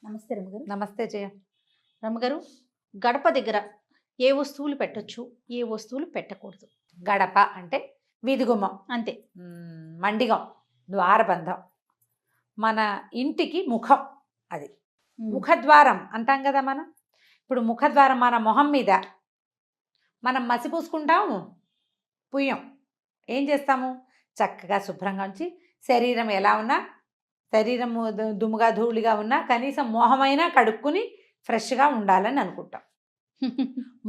నమస్తే రమ్మగారు. నమస్తే జయ. రమ్మగారు, గడప దగ్గర ఏ వస్తువులు పెట్టొచ్చు, ఏ వస్తువులు పెట్టకూడదు? గడప అంటే వీధి గుమ్మం, అంతే. మండిగం, ద్వారబంధం, మన ఇంటికి ముఖం. అది ముఖద్వారం అంటాం కదా మనం. ఇప్పుడు ముఖద్వారం మన మొహం మీద మనం మసి పూసుకుంటాము, పుయ్యం. ఏం చేస్తాము? చక్కగా శుభ్రంగా ఉంచి శరీరం ఎలా ఉన్నా, శరీరం దుమ్ముగా ధూళిగా ఉన్నా కనీసం మొహమైనా కడుక్కుని ఫ్రెష్గా ఉండాలని అనుకుంటాం.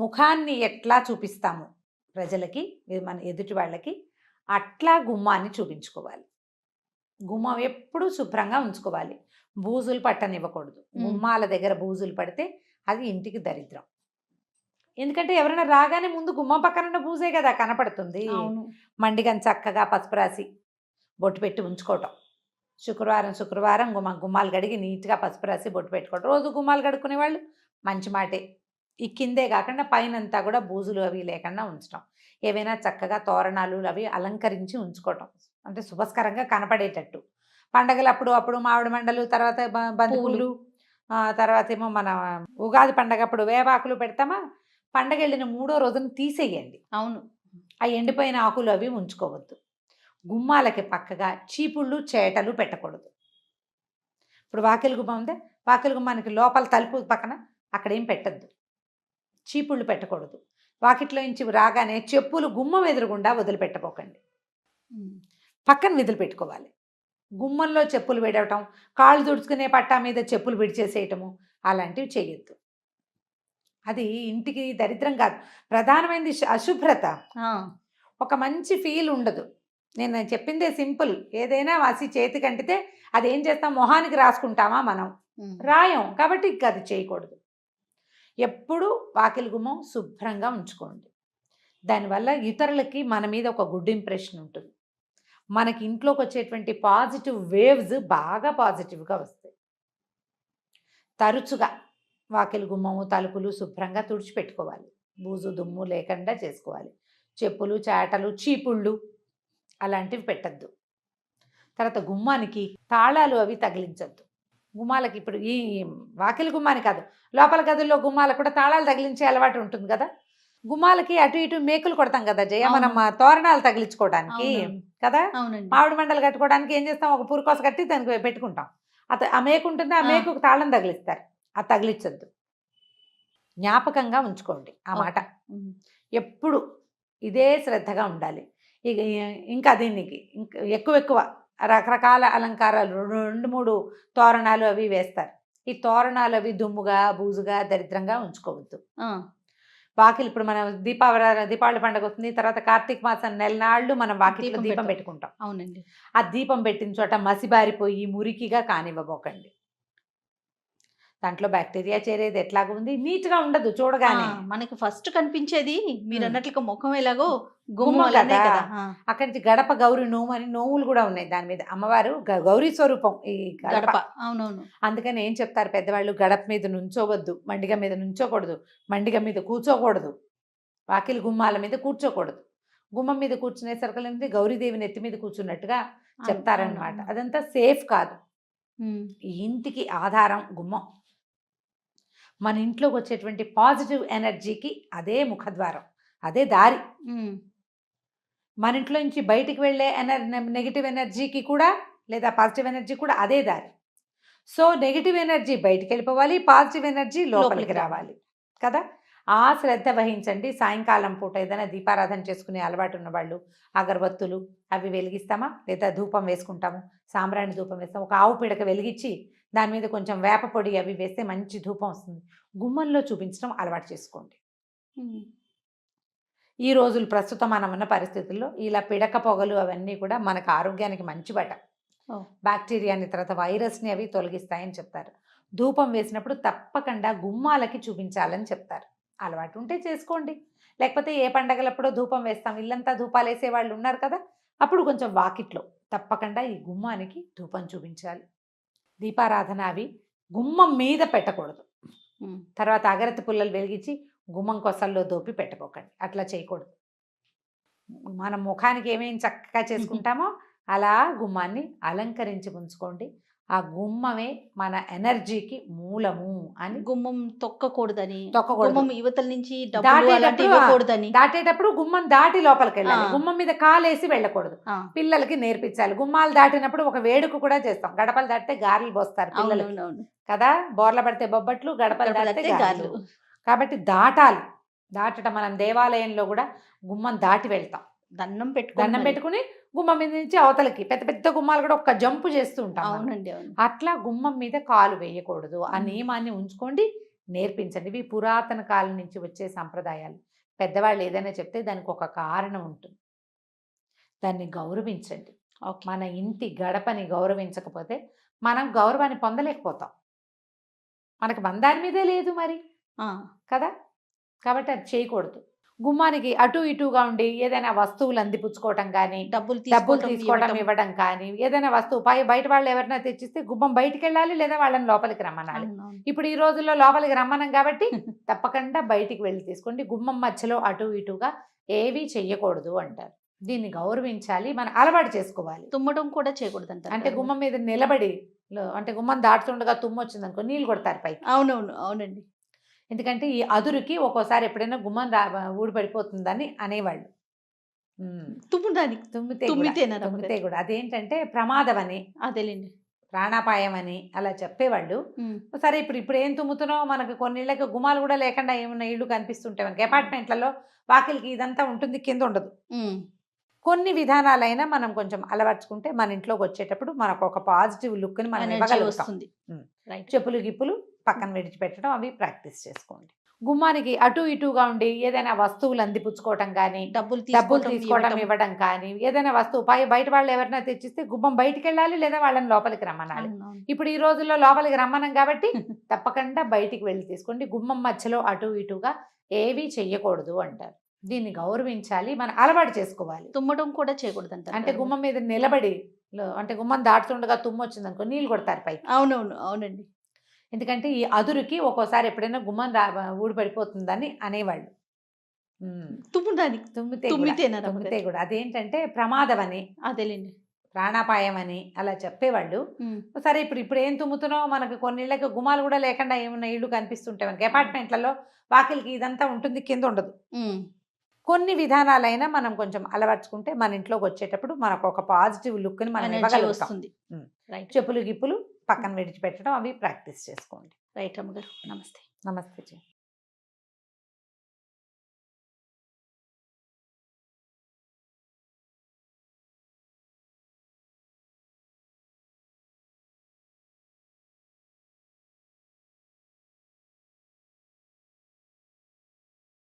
ముఖాన్ని ఎట్లా చూపిస్తాము ప్రజలకి, మన ఎదుటి వాళ్ళకి, అట్లా గుమ్మాన్ని చూపించుకోవాలి. గుమ్మం ఎప్పుడూ శుభ్రంగా ఉంచుకోవాలి. బూజులు పట్టనివ్వకూడదు. గుమ్మాల దగ్గర బూజులు పడితే అది ఇంటికి దరిద్రం. ఎందుకంటే ఎవరైనా రాగానే ముందు గుమ్మం పక్కన ఉన్న బూజే కదా కనపడుతుంది. మండిగని చక్కగా పసుపు రాసి బొట్టు పెట్టి ఉంచుకోవటం. శుక్రవారం గుమ్మాలు కడిగి నీట్గా పసుపు రాసి బొట్టు పెట్టుకోవటం. రోజు గుమ్మాలు కడుక్కునే వాళ్ళు మంచి మాటే. ఈ కిందే కాకుండా పైనంతా కూడా బూజులు అవి లేకుండా ఉంచడం. ఏవైనా చక్కగా తోరణాలు అవి అలంకరించి ఉంచుకోవటం, అంటే శుభస్కరంగా కనపడేటట్టు. పండగలు అప్పుడు మామిడి మండలు, తర్వాత బంతిపూలు, తర్వాత ఏమో మన ఉగాది పండగ అప్పుడు వేపాకులు పెడతామా. పండగ వెళ్ళిన 3వ రోజున తీసేయండి. అవును. ఆ ఎండిపోయిన ఆకులు అవి ఉంచుకోవద్దు. గుమ్మాలకి పక్కగా చీపుళ్ళు చేటలు పెట్టకూడదు. ఇప్పుడు వాకిలి గుమ్మం ఉందే, వాకిలి గుమ్మానికి లోపల తలుపు పక్కన అక్కడేం పెట్టద్దు. చీపుళ్ళు పెట్టకూడదు. వాకిట్లో నుంచి రాగానే చెప్పులు గుమ్మం ఎదురుగుండా వదిలిపెట్టపోకండి. పక్కన వదిలిపెట్టుకోవాలి. గుమ్మంలో చెప్పులు విడవటం, కాళ్ళు తుడుచుకునే పట్టా మీద చెప్పులు విడిచేసేయటము అలాంటివి చేయొద్దు. అది ఇంటికి దరిద్రం కాదు, ప్రధానమైనది అశుభ్రత. ఒక మంచి ఫీల్ ఉండదు. నేను చెప్పిందే సింపుల్. ఏదైనా వాసి చేతికి అంటితే అది ఏం చేస్తాం? మొహానికి రాసుకుంటామా మనం? రాయం. కాబట్టి ఇంకా అది చేయకూడదు. ఎప్పుడు వాకిలి గుమ్మం శుభ్రంగా ఉంచుకోండి. దానివల్ల ఇతరులకి మన మీద ఒక గుడ్ ఇంప్రెషన్ ఉంటుంది. మనకి ఇంట్లోకి వచ్చేటువంటి పాజిటివ్ వేవ్స్ బాగా పాజిటివ్గా వస్తాయి. తరచుగా వాకిలి గుమ్మము, తలుపులు శుభ్రంగా తుడిచిపెట్టుకోవాలి. బూజు దుమ్ము లేకుండా చేసుకోవాలి. చెప్పులు చేటలు చీపుళ్ళు అలాంటివి పెట్టద్దు. తర్వాత గుమ్మానికి తాళాలు అవి తగిలించద్దు. గుమ్మాలకి ఇప్పుడు ఈ వాకిలి గుమ్మాని కాదు, లోపల గదుల్లో గుమ్మాలకు కూడా తాళాలు తగిలించే అలవాటు ఉంటుంది కదా. గుమ్మాలకి అటు ఇటు మేకులు కొడతాం కదా జయ, మనం తోరణాలు తగిలించుకోవడానికి కదా. మామిడి మండలు కట్టుకోవడానికి ఏం చేస్తాం? ఒక పురుకోస కట్టి దానికి పెట్టుకుంటాం. ఆ మేకు ఉంటుంది, ఆ మేకుకు తాళం తగిలిస్తారు. అది తగిలించద్దు. జ్ఞాపకంగా ఉంచుకోండి ఆ మాట. ఎప్పుడు ఇదే శ్రద్ధగా ఉండాలి. ఇక ఇంకా దీనికి ఎక్కువ రకరకాల అలంకారాలు 2-3 తోరణాలు అవి వేస్తారు. ఈ తోరణాలు అవి దుమ్ముగా బూజుగా దరిద్రంగా ఉంచుకోవద్దు. వాకిలి ఇప్పుడు మనం దీపావళి పండుగ వస్తుంది, తర్వాత కార్తీక మాసం నెలనాళ్ళు మనం వాకిలిలో దీపం పెట్టుకుంటాం. అవునండి. ఆ దీపం పెట్టిన చోట మసిబారిపోయి మురికిగా కానివ్వబోకండి. దాంట్లో బ్యాక్టీరియా చేరేది ఎట్లాగా ఉంది, నీట్గా ఉండదు చూడగానే. మనకి ఫస్ట్ కనిపించేది మీరు అన్నట్లుగా ముఖం ఎలాగో గుమ్మం కదా. అక్కడి నుంచి గడప గౌరీ నోము అని నోములు కూడా ఉన్నాయి దాని మీద. అమ్మవారు గౌరీ స్వరూపం ఈ గడప. అవునవును. అందుకని ఏం చెప్తారు పెద్దవాళ్ళు? గడప మీద నుంచోవద్దు, మండిగ మీద నుంచోకూడదు, మండిగ మీద కూర్చోకూడదు, వాకిలి గుమ్మాల మీద కూర్చోకూడదు. గుమ్మం మీద కూర్చునే సరుకులనేది గౌరీదేవిని ఎత్తి మీద కూర్చున్నట్టుగా చెప్తారనమాట. అదంతా సేఫ్ కాదు. ఈ ఇంటికి ఆధారం గుమ్మం. మన ఇంట్లోకి వచ్చేటువంటి పాజిటివ్ ఎనర్జీకి అదే ముఖద్వారం, అదే దారి. మన ఇంట్లో నుంచి బయటికి వెళ్ళే నెగిటివ్ ఎనర్జీకి కూడా, లేదా పాజిటివ్ ఎనర్జీ కూడా అదే దారి. సో నెగిటివ్ ఎనర్జీ బయటికి వెళ్ళిపోవాలి, పాజిటివ్ ఎనర్జీ లోపలికి రావాలి కదా. ఆ శ్రద్ధ వహించండి. సాయంకాలం పూట ఏదైనా దీపారాధన చేసుకునే అలవాటు ఉన్న వాళ్ళు అగరబత్తులు అవి వెలిగిస్తామా, లేదా ధూపం వేసుకుంటాము, సాంబ్రాణి ధూపం వేస్తాము. ఒక ఆవు పిడక వెలిగించి దాని మీద కొంచెం వేప పొడి అవి వేస్తే మంచి ధూపం వస్తుంది. గుమ్మంలో చూపించడం అలవాటు చేసుకోండి. ఈ రోజులు ప్రస్తుతం మనం ఉన్న పరిస్థితుల్లో ఇలా పిడక పొగలు అవన్నీ కూడా మనకు ఆరోగ్యానికి మంచి బట. బ్యాక్టీరియాని, తర్వాత వైరస్ని అవి తొలగిస్తాయని చెప్తారు. ధూపం వేసినప్పుడు తప్పకుండా గుమ్మాలకి చూపించాలని చెప్తారు. అలవాటు ఉంటే చేసుకోండి, లేకపోతే ఏ పండగలప్పుడో ధూపం వేస్తాం, ఇల్లంతా ధూపాలు వేసే వాళ్ళు ఉన్నారు కదా, అప్పుడు కొంచెం వాకిట్లో తప్పకుండా ఈ గుమ్మానికి ధూపం చూపించాలి. దీపారాధన అవి గుమ్మం మీద పెట్టకూడదు. తర్వాత అగరత్తి పుల్లలు వెలిగించి గుమ్మం కొసల్లో దోపి పెట్టుకోకండి, అట్లా చేయకూడదు. మనం ముఖానికి ఏమేమి చక్కగా చేసుకుంటామో అలా గుమ్మాన్ని అలంకరించి ఉంచుకోండి. ఆ గుమ్మమే మన ఎనర్జీకి మూలము అని. గుమ్మం తొక్కకూడదని, తొక్కకూడదు. గుమ్మం యువతల నుంచి డబ్బులు దాటేటప్పుడు అలాంటివి ఇవ్వకూడదని. దాటేటప్పుడు గుమ్మం దాటి లోపలికి వెళ్ళాలి. ఆ. గుమ్మం మీద కాలేసి వెళ్ళకూడదు. ఆ, పిల్లలకి నేర్పించాలి. గుమ్మాలు దాటినప్పుడు ఒక వేడుక కూడా చేస్తాం. గడపలు దాటితే గారెలు పోస్తారు పిల్లలకి అవునవునవును. కదా. బోర్ల పడితే బొబ్బట్లు, గడపలు గడప దాటితే దాటితే గారెలు. గారెలు. కాబట్టి దాటాలి. దాటడం మనం దేవాలయంలో కూడా గుమ్మం దాటి వెళ్తాం. దండం దండం పెట్టుకుని గుమ్మం మీద నుంచి అవతలకి పెద్ద పెద్ద గుమ్మాలు కూడా ఒక్క జంపు చేస్తూ ఉంటాం మనం. అవునండి, అవును. అట్లా గుమ్మం మీద కాలు వేయకూడదు. ఆ మ్మ్. నియమాన్ని ఉంచుకోండి, నేర్పించండి. ఇవి పురాతన కాలం నుంచి వచ్చే సంప్రదాయాలు. పెద్దవాళ్ళు ఏదైనా చెప్తే దానికి ఒక కారణం ఉంటుంది. దాన్ని గౌరవించండి. ఓకే. మన ఇంటి గడపని గౌరవించకపోతే మనం గౌరవాన్ని పొందలేకపోతాం. మనకు దాని మీదే లేదు మరి ఆ, కదా. కాబట్టి అది చేయకూడదు. గుమ్మానికి అటు ఇటుగా ఉండి ఏదైనా వస్తువులు అందిపుచ్చుకోవటం కానీ, డబ్బులు డబ్బులు తీసుకోవటం, తీసుకోవడం ఇవ్వటం. ఇవ్వడం కానీ, ఏదైనా వస్తువు బయట వాళ్ళు ఎవరైనా తెచ్చిస్తే గుమ్మం బయటికి వెళ్ళాలి, లేదా వాళ్ళని లోపలికి రమ్మనాలి. అవునవును. ఇప్పుడు ఈ రోజుల్లో లోపలికి రమ్మనం కాబట్టి తప్పకుండా బయటికి వెళ్ళి తీసుకోండి. గుమ్మం మధ్యలో అటు ఇటుగా ఏవీ చెయ్యకూడదు అంటారు. దీన్ని గౌరవించాలి, మనం అలవాటు చేసుకోవాలి. తుమ్మడం కూడా చేయకూడదు అంటారు అంటే కదా. గుమ్మం మీద నిలబడి అంటే గుమ్మం దాటుతుండగా తుమ్ము వచ్చింది అనుకో, నీళ్ళు కొడతారు పైకి. అవునవును, అవునండి. ఎందుకంటే ఈ అదురుకి ఒక్కోసారి ఎప్పుడైనా గుమ్మం ఊడిపడిపోతుందని అనేవాళ్ళు. తుమ్మడానికి తుమ్మితేనా తుమ్మితే కూడా అదేంటంటే ప్రమాదం అని, అదేలేండి. ప్రాణాపాయం అని అలా చెప్పేవాళ్ళు. సరే ఇప్పుడు ఏం తుమ్ముతున్నావు, మనకు కొన్ని ఇళ్ళకి గుమ్మాలు కూడా లేకుండా ఏమన్నా ఇళ్ళు కనిపిస్తుంటాయి మనకి. అపార్ట్మెంట్లలో వాకిలికి ఇదంతా ఉంటుంది, కింద ఉండదు. కొన్ని విధానాలైనా మనం కొంచెం అలవర్చుకుంటే మన ఇంట్లోకి వచ్చేటప్పుడు మనకు ఒక పాజిటివ్ లుక్ని మనం ఎనర్జీ ఇవ్వగలుగుతాం. వస్తుంది. రైట్. చెప్పులు గిప్పులు పక్కన విడిచిపెట్టడం అవి ప్రాక్టీస్ చేసుకోండి. గుమ్మానికి అటు ఇటుగా ఉండి ఏదైనా వస్తువులు అందిపుచ్చుకోవటం కానీ, డబ్బులు తీసుకోవడం తీసుకోవటం, ఇవ్వడం కానీ, ఏదైనా వస్తువు బయట వాళ్ళు ఎవరైనా తెచ్చిస్తే గుమ్మం బయటికి వెళ్ళాలి, లేదా వాళ్ళని లోపలికి రమ్మనాలి. అవునవును. ఇప్పుడు ఇప్పుడు ఈ రోజుల్లో లోపలికి రమ్మనం కాబట్టి తప్పకుండా బయటికి వెళ్ళి తీసుకోండి. గుమ్మం మధ్యలో అటు ఇటుగా ఏవీ చెయ్యకూడదు అంటారు. దీన్ని గౌరవించాలి, మనం అలవాటు చేసుకోవాలి. తుమ్మడం కూడా చేయకూడదు అంటారు అంటే కదా. గుమ్మం మీద నిలబడి అంటే గుమ్మం దాటుతుండగా తుమ్ము వచ్చింది అనుకో, నీళ్ళు కొడతారు పైకి. అవునవును, అవునండి. ఎందుకంటే ఈ అదురుకి ఒక్కోసారి ఎప్పుడైనా గుమ్మం ఊడిపడిపోతుందని అనేవాళ్ళు. తుమ్మడానికి తుమ్మితే కూడా అదేంటంటే ప్రమాదం అని, అదేలేండి. ప్రాణాపాయం అని అలా చెప్పేవాళ్ళు. సరే ఇప్పుడు ఏం తుమ్ముతున్నావు, మనకు కొన్ని ఇళ్ళకి గుమ్మాలు కూడా లేకుండా ఏమన్నా ఇళ్ళు కనిపిస్తుంటాయి మనకి. అపార్ట్మెంట్లలో వాకిలికి ఇదంతా ఉంటుంది, కింద ఉండదు. కొన్ని విధానాలైనా మనం కొంచెం అలవర్చుకుంటే మన ఇంట్లోకి వచ్చేటప్పుడు మనకు ఒక పాజిటివ్ లుక్ని మనం ఎనర్జీ ఇవ్వగలుగుతాం. వస్తుంది. రైట్. చెప్పులు గిప్పులు పక్కన విడిచిపెట్టడం అవి ప్రాక్టీస్ చేసుకోండి. రైట్ అమ్మగారు. నమస్తే. నమస్తే జీ.